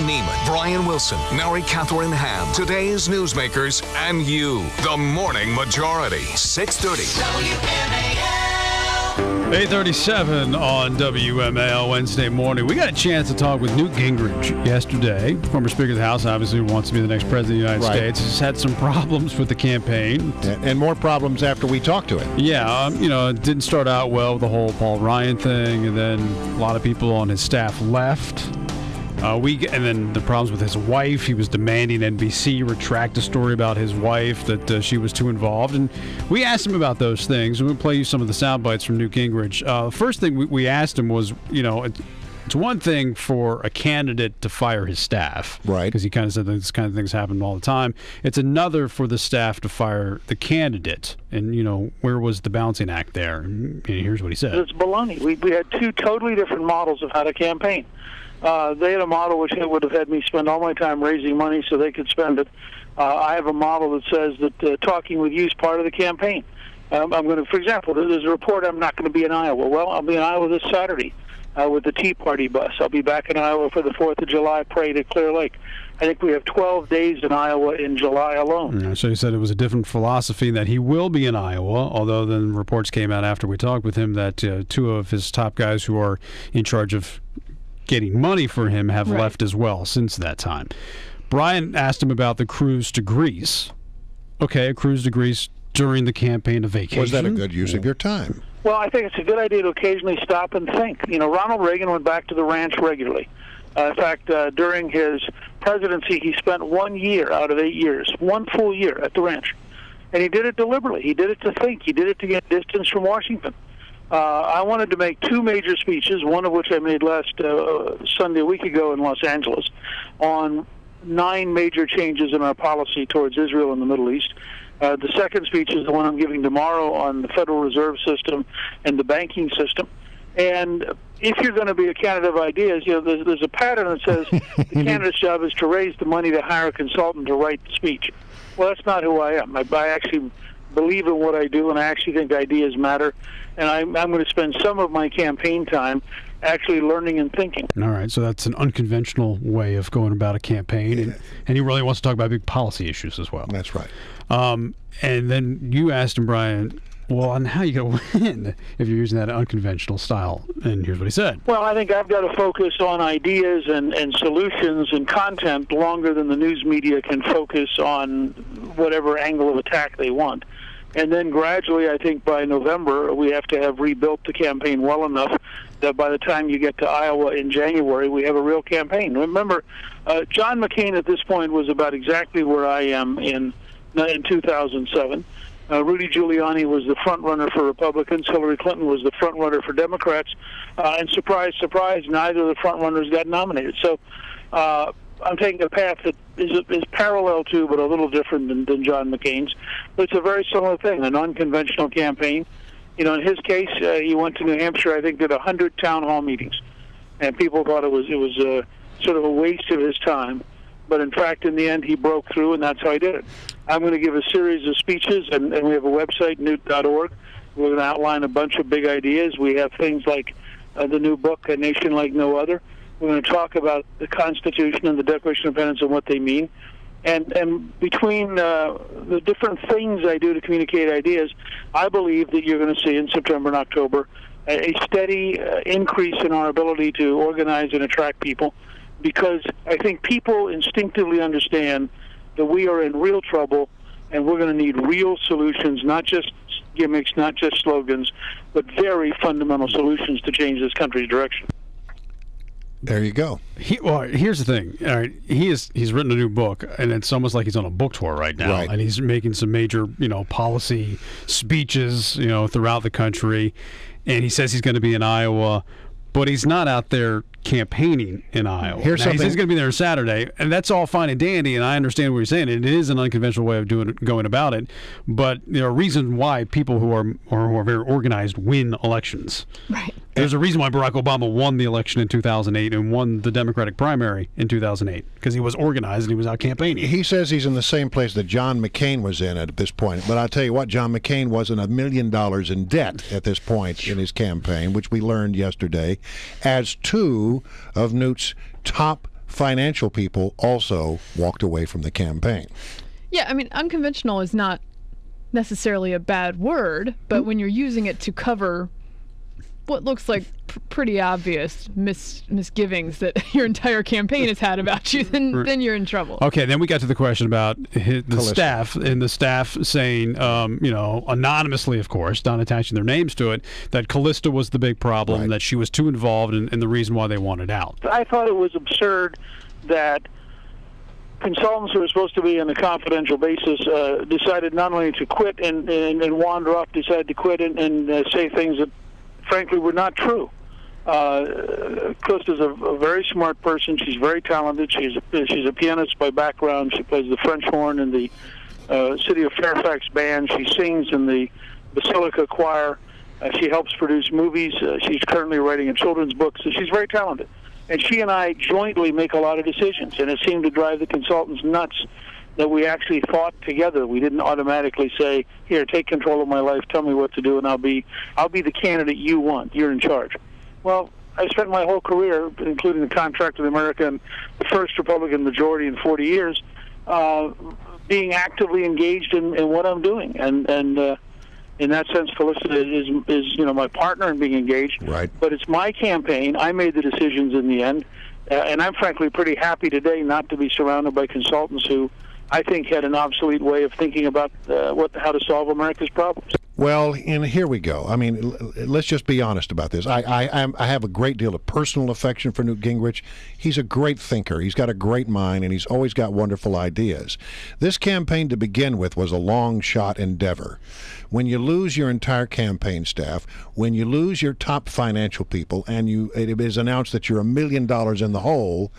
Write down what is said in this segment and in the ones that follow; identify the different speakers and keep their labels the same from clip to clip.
Speaker 1: Neiman, Brian Wilson, Mary Catherine Ham, today's newsmakers, and you. The Morning Majority, 630. WMAL.
Speaker 2: 8:37 on WMAL Wednesday morning. We got a chance to talk with Newt Gingrich yesterday. Former Speaker of the House, obviously wants to be the next president of the United States. He's had some problems with the campaign.
Speaker 3: And more problems after we talked to him.
Speaker 2: Yeah, it didn't start out well with the whole Paul Ryan thing, and then a lot of people on his staff left. And then the problems with his wife. He was demanding NBC retract a story about his wife, that she was too involved. And we asked him about those things. We'll play you some of the sound bites from Newt Gingrich. The first thing we asked him was, it's one thing for a candidate to fire his staff.
Speaker 3: Right.
Speaker 2: Because he kind of said that this kind of things happen all the time. It's another for the staff to fire the candidate. And, where was the balancing act there? And here's what he said.
Speaker 4: It's baloney. We had two totally different models of how to campaign. They had a model which would have had me spend all my time raising money so they could spend it. I have a model that says that talking with you is part of the campaign. I'm going to, for example, there's a report I'm not going to be in Iowa. Well, I'll be in Iowa this Saturday with the Tea Party bus. I'll be back in Iowa for the 4th of July parade at Clear Lake. I think we have 12 days in Iowa in July alone.
Speaker 2: So he said it was a different philosophy, that he will be in Iowa, although then reports came out after we talked with him that two of his top guys who are in charge of getting money for him have left as well since that time. Brian asked him about the cruise to Greece. Okay, a cruise to Greece during the campaign of vacation.
Speaker 3: Was that a good use of your time?
Speaker 4: Well, I think it's a good idea to occasionally stop and think. Ronald Reagan went back to the ranch regularly. In fact, during his presidency, he spent 1 year out of 8 years, 1 full year at the ranch. And he did it deliberately. He did it to think. He did it to get distance from Washington. I wanted to make 2 major speeches, one of which I made last Sunday, a week ago in Los Angeles, on 9 major changes in our policy towards Israel and the Middle East. The second speech is the one I'm giving tomorrow on the Federal Reserve System and the banking system. And if you're going to be a candidate of ideas, there's a pattern that says the candidate's job is to raise the money to hire a consultant to write the speech. Well, that's not who I am. I actually believe in what I do, and I actually think ideas matter. And I'm going to spend some of my campaign time actually learning and thinking.
Speaker 2: All right, so that's an unconventional way of going about a campaign, and he really wants to talk about big policy issues as well.
Speaker 3: That's right.
Speaker 2: And then you asked him, Brian, well, on how you going to win if you're using that unconventional style, and here's what he said.
Speaker 4: Well, I think I've got to focus on ideas and solutions and content longer than the news media can focus on whatever angle of attack they want. And then gradually, I think by November, we have to have rebuilt the campaign well enough that by the time you get to Iowa in January, we have a real campaign. Remember, John McCain at this point was about exactly where I am in 2007. Rudy Giuliani was the front runner for Republicans. Hillary Clinton was the front runner for Democrats. And surprise, surprise, neither of the front runners got nominated. So I'm taking a path that is parallel to, but a little different than John McCain's. But it's a very similar thing, an unconventional campaign. In his case, he went to New Hampshire, I think, did 100 town hall meetings. And people thought it was sort of a waste of his time. But in fact, in the end, he broke through, and that's how he did it. I'm going to give a series of speeches, and we have a website, newt.org. We're going to outline a bunch of big ideas. We have things like the new book, A Nation Like No Other. We're going to talk about the Constitution and the Declaration of Independence and what they mean. And between the different things I do to communicate ideas, I believe that you're going to see in September and October a steady increase in our ability to organize and attract people, because I think people instinctively understand that we are in real trouble and we're going to need real solutions, not just gimmicks, not just slogans, but very fundamental solutions to change this country's direction.
Speaker 3: There you go.
Speaker 2: Well, here's the thing. All right, he's written a new book, and it's almost like he's on a book tour right now.
Speaker 3: Right.
Speaker 2: And he's making some major, policy speeches, throughout the country. And he says he's going to be in Iowa, but he's not out there campaigning in Iowa. He says he's going to be there Saturday, and that's all fine and dandy, and I understand what you're saying. It is an unconventional way of going about it, but there are reasons why people who are very organized win elections.
Speaker 5: Right.
Speaker 2: There's a reason why Barack Obama won the election in 2008 and won the Democratic primary in 2008, because he was organized and he was out campaigning.
Speaker 3: He says he's in the same place that John McCain was in at this point. But I'll tell you what, John McCain wasn't $1 million in debt at this point in his campaign, which we learned yesterday, as two of Newt's top financial people also walked away from the campaign.
Speaker 5: Yeah, I mean, unconventional is not necessarily a bad word, but when you're using it to cover what looks like pretty obvious misgivings that your entire campaign has had about you, then you're in trouble.
Speaker 2: Okay, then we got to the question about the staff, and the staff saying, anonymously, of course, not attaching their names to it, that Callista was the big problem, that she was too involved, and the reason why they wanted out.
Speaker 4: I thought it was absurd that consultants who were supposed to be on a confidential basis decided not only to quit and wander off, decided to quit and say things that frankly were not true. Callista's a very smart person. She's very talented. She's a pianist by background. She plays the French horn in the City of Fairfax band. She sings in the Basilica Choir. She helps produce movies. She's currently writing a children's book, so she's very talented. And she and I jointly make a lot of decisions, and it seemed to drive the consultants nuts that we actually thought together. We didn't automatically say, "Here, take control of my life, tell me what to do, and I'll be the candidate you want. You're in charge." Well, I spent my whole career, including the contract with America and the first Republican majority in 40 years, being actively engaged in what I'm doing, and in that sense, Callista is my partner in being engaged.
Speaker 3: Right.
Speaker 4: But it's my campaign. I made the decisions in the end, and I'm frankly pretty happy today not to be surrounded by consultants who I think had an obsolete way of thinking about how to solve America's problems.
Speaker 3: Well, and here we go. I mean, let's just be honest about this. I have a great deal of personal affection for Newt Gingrich. He's a great thinker. He's got a great mind, and he's always got wonderful ideas. This campaign, to begin with, was a long-shot endeavor. When you lose your entire campaign staff, when you lose your top financial people, and it is announced that you're $1 million in the hole,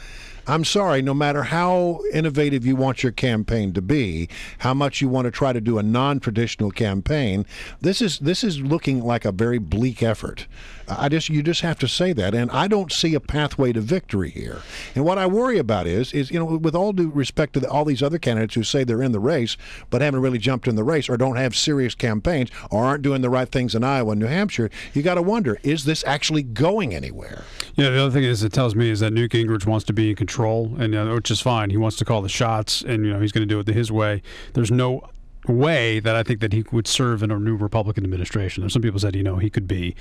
Speaker 3: I'm sorry, no matter how innovative you want your campaign to be, how much you want to try to do a non-traditional campaign, this is looking like a very bleak effort. You just have to say that, and I don't see a pathway to victory here. And what I worry about is with all due respect to all these other candidates who say they're in the race but haven't really jumped in the race or don't have serious campaigns or aren't doing the right things in Iowa and New Hampshire, you got to wonder, is this actually going anywhere?
Speaker 2: Yeah, the other thing it tells me is that Newt Gingrich wants to be in control, and which is fine. He wants to call the shots, and he's going to do it his way. There's no way that I think that he would serve in a new Republican administration. There's some people said, he could be,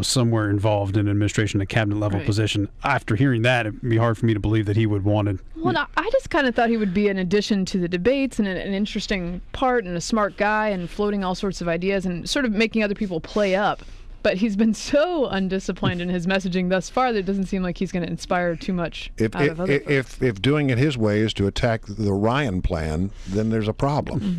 Speaker 2: somewhere involved in administration, a cabinet level position. After hearing that, it'd be hard for me to believe that he would want it.
Speaker 5: Well, I just kind of thought he would be an addition to the debates and an interesting part and a smart guy and floating all sorts of ideas and sort of making other people play up. But he's been so undisciplined in his messaging thus far that it doesn't seem like he's going to inspire too much out of other folks.
Speaker 3: If doing it his way is to attack the Ryan plan, then there's a problem.